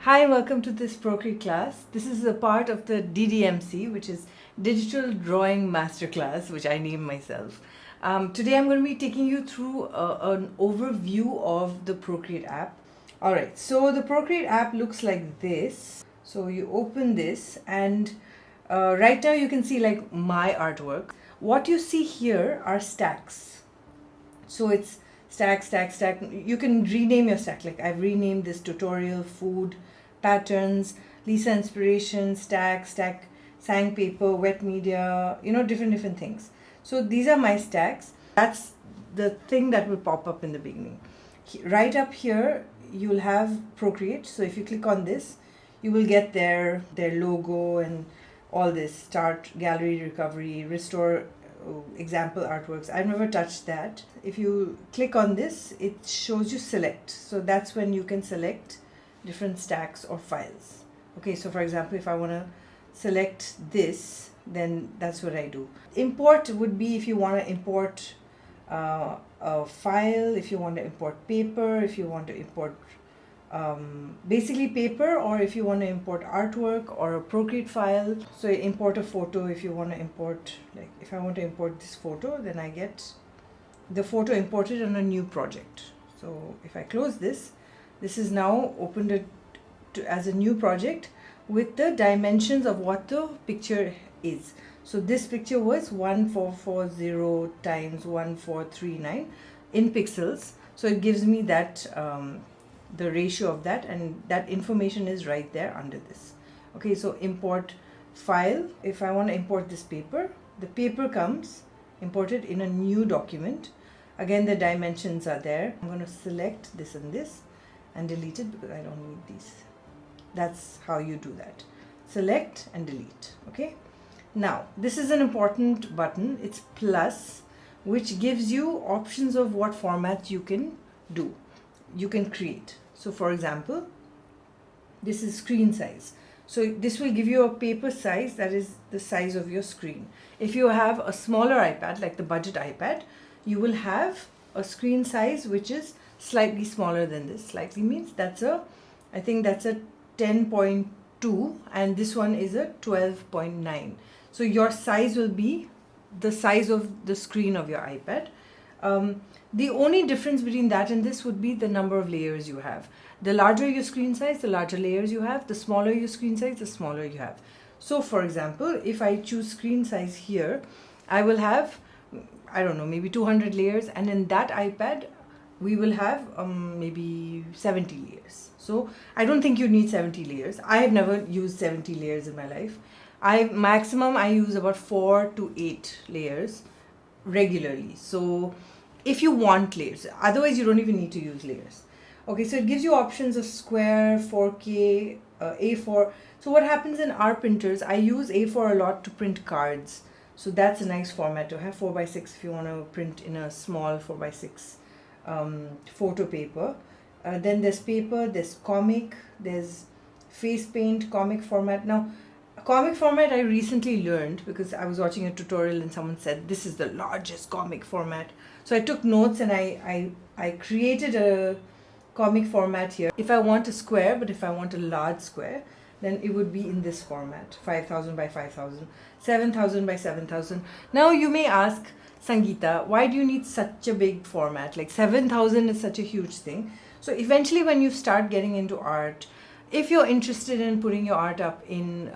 Hi, welcome to this Procreate class. This is a part of the DDMC, which is Digital Drawing Masterclass, which I named myself. Today I'm going to be taking you through an overview of the Procreate app. Alright, so the Procreate app looks like this. So you open this and right now you can see like my artwork. What you see here are stacks. So it's stack, stack, stack. You can rename your stack. Like I've renamed this tutorial, food, patterns, Lisa inspiration, stack, sandpaper, wet media, different things. So these are my stacks. That's the thing that will pop up in the beginning. Right up here, you'll have Procreate. So if you click on this, you will get their logo and all this. Start, gallery, recovery, restore, example artworks. I've never touched that. If you click on this, it shows you select. So that's when you can select different stacks or files. Okay, so for example, if I want to select this, then that's what I do. Import would be if you want to import a file, if you want to import paper, if you want to import basically paper, or if you want to import artwork or a Procreate file. So import a photo. If you want to import, like if I want to import this photo, then I get the photo imported on a new project. So if I close this, this is now opened as a new project with the dimensions of what the picture is. So this picture was 1440 times 1439 in pixels. So it gives me that the ratio of that, and that information is right there under this. Okay, so import file. If I want to import this paper, the paper comes imported in a new document. Again, the dimensions are there. I'm going to select this and this and delete it because I don't need these. That's how you do that. Select and delete. Okay. Now, this is an important button. It's plus, which gives you options of what format you can do. You can create. So for example, this is screen size. So this will give you a paper size that is the size of your screen. If you have a smaller iPad, like the budget iPad, you will have a screen size which is slightly smaller than this. Slightly means I think that's a 10.2 and this one is a 12.9. So your size will be the size of the screen of your iPad. The only difference between that and this would be the number of layers you have. The larger your screen size, the larger layers you have. The smaller your screen size, the smaller you have. So for example, if I choose screen size here, I will have, I don't know, maybe 200 layers, and in that iPad we will have maybe 70 layers. So I don't think you need 70 layers. I have never used 70 layers in my life. Maximum I use about 4 to 8 layers regularly. So if you want layers, otherwise you don't even need to use layers. Okay, so it gives you options of square, 4K, A4. So what happens in our printers, I use A4 a lot to print cards. So that's a nice format to have. 4x6 if you want to print in a small 4x6 photo paper. Then there's paper, there's comic, there's face paint, comic format. Now, comic format I recently learned because I was watching a tutorial and someone said this is the largest comic format. So I took notes and I created a comic format here. If I want a square, but if I want a large square, then it would be in this format, 5000 by 5000, 7000 by 7000. Now you may ask, Sangeeta, why do you need such a big format? Like 7000 is such a huge thing. So eventually when you start getting into art, if you're interested in putting your art up in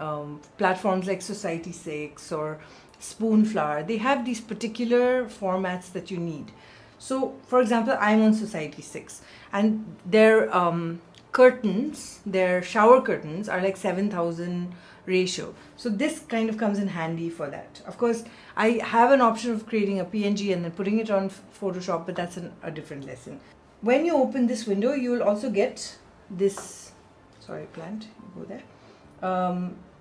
platforms like Society6 or Spoonflower, they have these particular formats that you need. So for example, I'm on Society6 and their curtains, their shower curtains are like 7000 ratio. So this kind of comes in handy for that. Of course, I have an option of creating a PNG and then putting it on Photoshop, but that's a different lesson. When you open this window, you will also get this, sorry, plant, go there.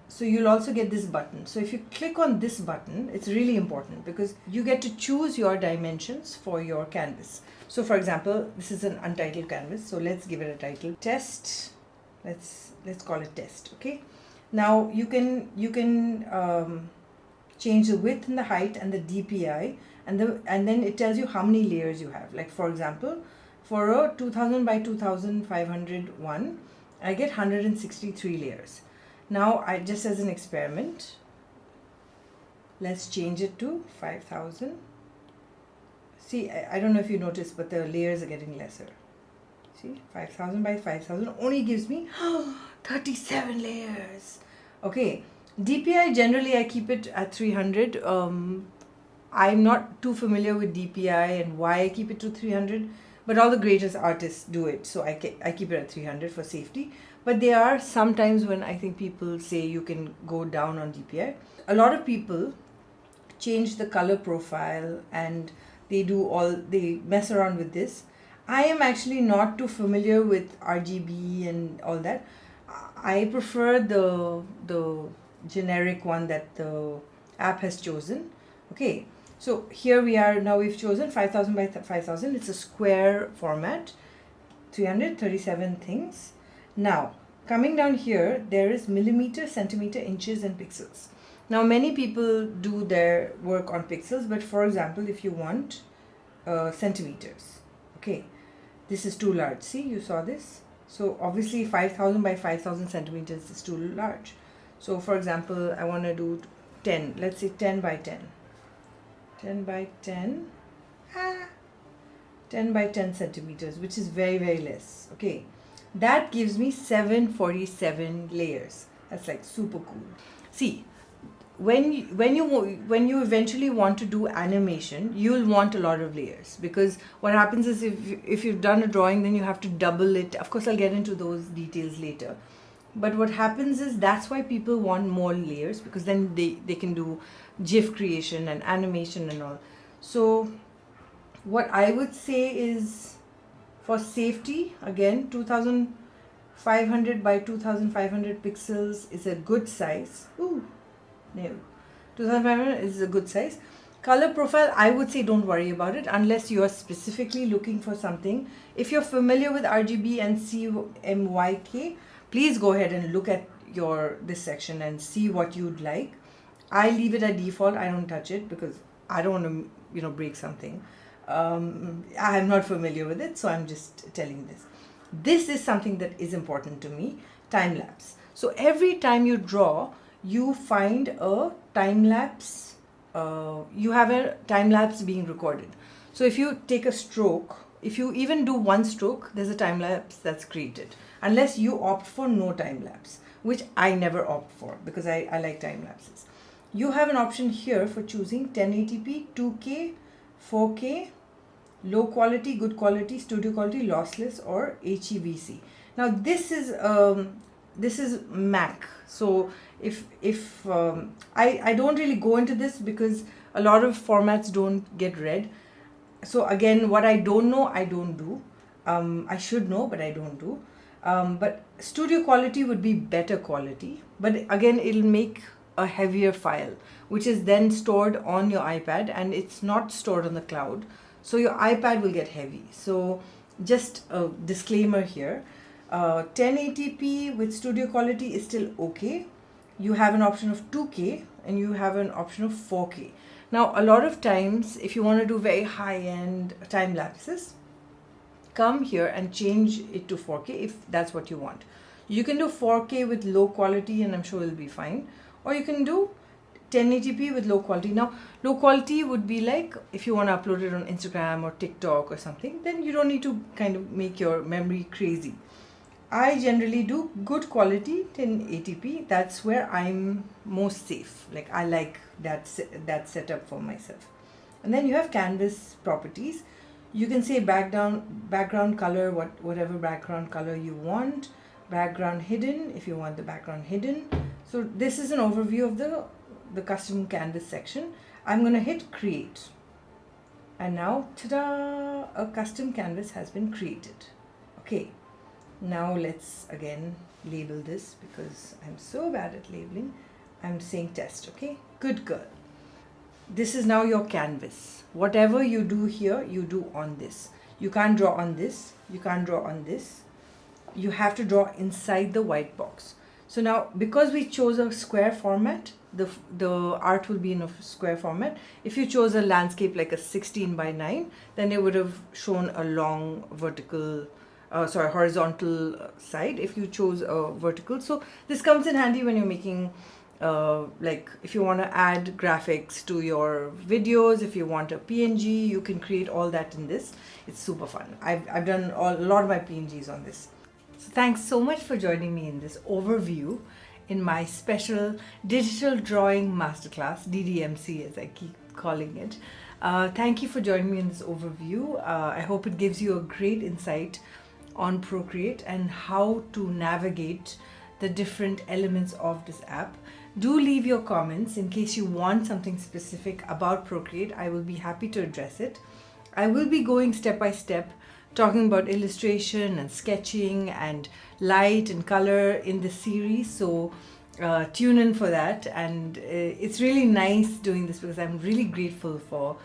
So you'll also get this button. So if you click on this button, it's really important because you get to choose your dimensions for your canvas. So for example, this is an untitled canvas. So let's give it a title, test. Let's call it test. Okay. Now you can change the width and the height and the DPI, and then it tells you how many layers you have. Like for example, for a 2000 by 2500 one, I get 163 layers. Now, just as an experiment, let's change it to 5,000. See, I don't know if you noticed, but the layers are getting lesser. See, 5,000 by 5,000 only gives me 37 layers. Okay, DPI generally I keep it at 300. I'm not too familiar with DPI and why I keep it to 300, but all the greatest artists do it, so I keep it at 300 for safety. But there are some times when I think people say you can go down on DPI. A lot of people change the color profile and they mess around with this. I am actually not too familiar with RGB and all that. I prefer the generic one that the app has chosen. Okay, so here we are now. We've chosen 5,000 by 5,000. It's a square format, 337 things. Now, coming down here, there is millimeter, centimeter, inches, and pixels. Now, many people do their work on pixels, but for example, if you want centimeters, okay, this is too large. See, you saw this? So obviously 5,000 by 5,000 centimeters is too large. So for example, I want to do 10, let's say 10 by 10. 10 by 10, 10 by 10 centimeters, which is very, very less. Okay, that gives me 747 layers. That's like super cool. See, when you eventually want to do animation, you'll want a lot of layers, because what happens is if you've done a drawing, then you have to double it. Of course, I'll get into those details later. But what happens is that's why people want more layers, because then they can do GIF creation and animation and all. So what I would say is, for safety, again, 2,500 by 2,500 pixels is a good size. Ooh, no, 2,500 is a good size. Color profile, I would say don't worry about it unless you are specifically looking for something. If you're familiar with RGB and CMYK, please go ahead and look at this section and see what you'd like. I leave it at default. I don't touch it because I don't want to, break something. I'm not familiar with it, so I'm just telling this. This is something that is important to me, time lapse. So every time you draw, you find a time lapse. You have a time lapse being recorded. So if you take a stroke, if you even do one stroke, there's a time lapse that's created, unless you opt for no time lapse, which I never opt for because I like time lapses. You have an option here for choosing 1080p, 2K, 4K, low quality, good quality, studio quality, lossless, or HEVC. Now this is Mac. So if I don't really go into this because a lot of formats don't get read. So again, what I don't know, I don't do. I should know, but I don't do. But studio quality would be better quality. But again, it'll make a heavier file, which is then stored on your iPad, and it's not stored on the cloud. So your iPad will get heavy. So just a disclaimer here. 1080p with studio quality is still okay. You have an option of 2K and you have an option of 4K. Now, a lot of times, if you want to do very high-end time lapses, come here and change it to 4K if that's what you want. You can do 4K with low quality and I'm sure it'll be fine. Or you can do 1080p with low quality. Now, low quality would be like if you want to upload it on Instagram or TikTok or something, then you don't need to kind of make your memory crazy. I generally do good quality 1080p. That's where I'm most safe. Like I like that setup for myself. And then you have canvas properties. You can say background color, whatever background color you want. Background hidden if you want the background hidden. So this is an overview of the custom canvas section. I'm going to hit create. And now, ta-da! A custom canvas has been created. Okay. Now let's again label this because I'm so bad at labeling. I'm saying test, okay? Good girl. This is now your canvas. Whatever you do here, you do on this. You can't draw on this. You can't draw on this. You have to draw inside the white box. So now, because we chose a square format, the art will be in a square format. If you chose a landscape like a 16 by 9, then it would have shown a long vertical horizontal side if you chose vertical. So this comes in handy when you're making like if you want to add graphics to your videos, if you want a PNG, you can create all that in this. It's super fun. I've done a lot of my PNGs on this. So thanks so much for joining me in this overview in my special digital drawing masterclass, DDMC as I keep calling it. Thank you for joining me in this overview. I hope it gives you a great insight on Procreate and how to navigate the different elements of this app. Do leave your comments in case you want something specific about Procreate. I will be happy to address it. I will be going step by step, talking about illustration and sketching and light and color in this series. So tune in for that. And it's really nice doing this because I'm really grateful for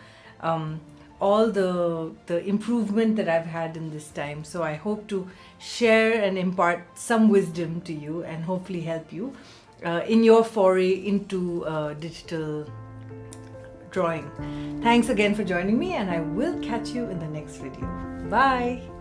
all the improvement that I've had in this time. So I hope to share and impart some wisdom to you and hopefully help you in your foray into digital drawing. Thanks again for joining me, and I will catch you in the next video. Bye.